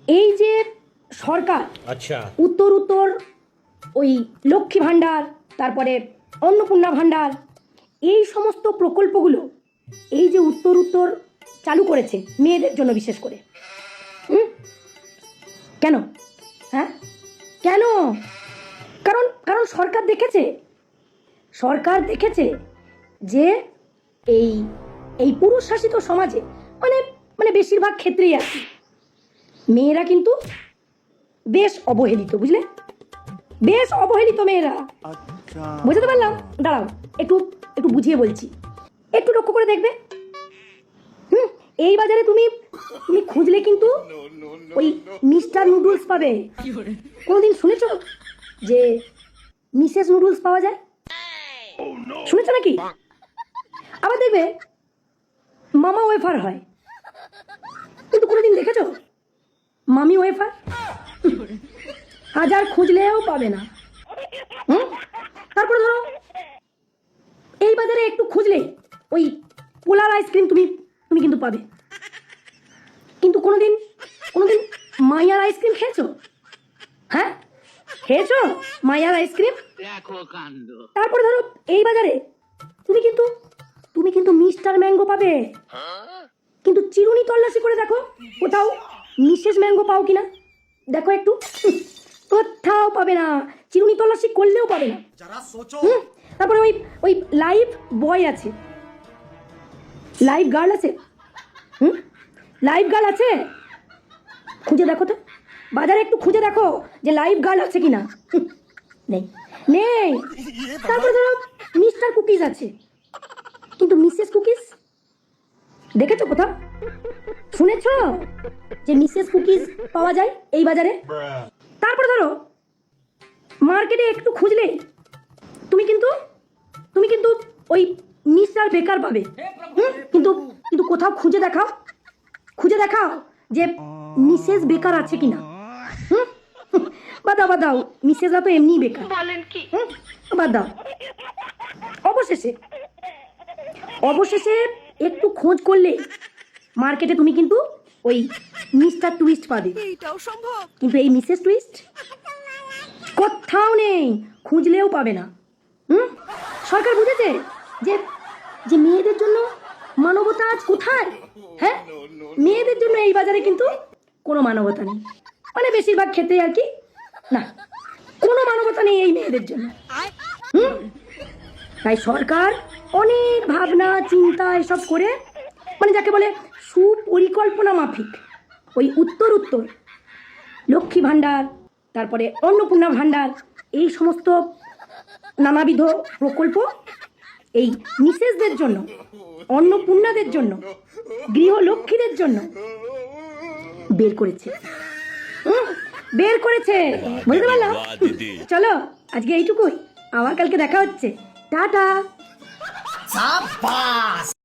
এই যে সরকার আচ্ছা উত্তর ওই লক্ষ্মী ভাণ্ডার, তারপরে অন্নপূর্ণা ভাণ্ডার, এই সমস্ত প্রকল্পগুলো এই যে উত্তর চালু করেছে মেয়েদের জন্য বিশেষ করে, কেন? হ্যাঁ কেন? কারণ কারণ সরকার দেখেছে যে এই এই পুরুষ শাসিত সমাজে মানে মানে বেশিরভাগ ক্ষেত্রেই আছে মেয়েরা কিন্তু বেশ অবহেলিত, বুঝলে? বেশ অবহেলিত মেয়েরা। বুঝতে পারলাম, দাঁড়াও একটু একটু বুঝিয়ে বলছি, একটু লক্ষ্য করে দেখবে। এই বাজারে তুমি তুমি খুঁজলে কিন্তু ওই মিস্টার নুডলস পাবে। কোনোদিন শুনেছো যে মিসেস নুডলস পাওয়া যায়? শুনেছো নাকি? আবার দেখবে মামা ওয়েফার হয়, কিন্তু কোনোদিন দেখেছো মামি ওয়েফার? হাজার খুঁজলেও পাবে না। তারপরে ধরো এই বাজারে একটু খুঁজলে ওই পোলার আইসক্রিম তুমি তুমি কিন্তু পাবে, কিন্তু কোনোদিন মাইয়ার আইসক্রিম খেয়েছো? হ্যাঁ খেয়েছো মাইয়ার আইসক্রিম? তারপরে ধরো এই বাজারে তুমি কিন্তু মিস্টার ম্যাঙ্গো পাবে, কিন্তু চিরুনি তল্লাশি করে দেখো কোথাও মিসেস ম্যাঙ্গো পাও কিনা, দেখো একটু, কোথাও পাবে না, চিরুনি তল্লাশি করলেও পাবে না। তারপরে ওই ওই লাইভ বয় আছে, লাইভ গার্ল আছে, লাইভ গার্ল আছে, খুঁজে দেখো তো বাজারে, একটু খুঁজে দেখো যে লাইভ গার্ল আছে কিনা। নেই নেই। তারপরে ধরো মিস্টার কুকিজ আছে, কিন্তু মিসেস কুকিজ দেখেছো কোথাও? শুনেছো যে মিসেস কুকিজ পাওয়া যায় এই বাজারে? তারপরে ধরো মার্কেটে একটু খুঁজলে তুমি কিন্তু ওই মিস্টার বেকার পাবে, কিন্তু কিন্তু কোথাও খুঁজে দেখাও যে মিসেস বেকার আছে কিনা। বাদ দাও মিসেসরা তো এমনি বেকার, বলেন কি? বাদ দাও। অবশেষে একটু খোঁজ করলে মার্কেটে তুমি কিন্তু ওই মিস্টার টুইস্ট পাবে, কিন্তু এই মিসেস টুইস্ট কোথাও নেই, খুঁজলেও পাবে না। সরকার বুঝেছে যে যে মেয়েদের জন্য মানবতা আজ কোথায়। হ্যাঁ মেয়েদের জন্য এই বাজারে কিন্তু কোনো মানবতা নেই, মানে বেশিরভাগ ক্ষেত্রে আর কি, না কোনো মানবতা নেই এই মেয়েদের জন্য। তাই সরকার অনেক ভাবনা চিন্তা এসব করে, মানে যাকে বলে সুপরিকল্পনা মাফিক ওই উত্তর লক্ষ্মী ভাণ্ডার, তারপরে অন্নপূর্ণা ভাণ্ডার, এই সমস্ত নানাবিধ প্রকল্প এই মিসেসদের জন্য, অন্নপূর্ণাদের জন্য, গৃহলক্ষ্মীদের জন্য বের করেছে। বুঝতে পারলাম। চলো আজকে এইটুকুই, আবার কালকে দেখা হচ্ছে। টাটা।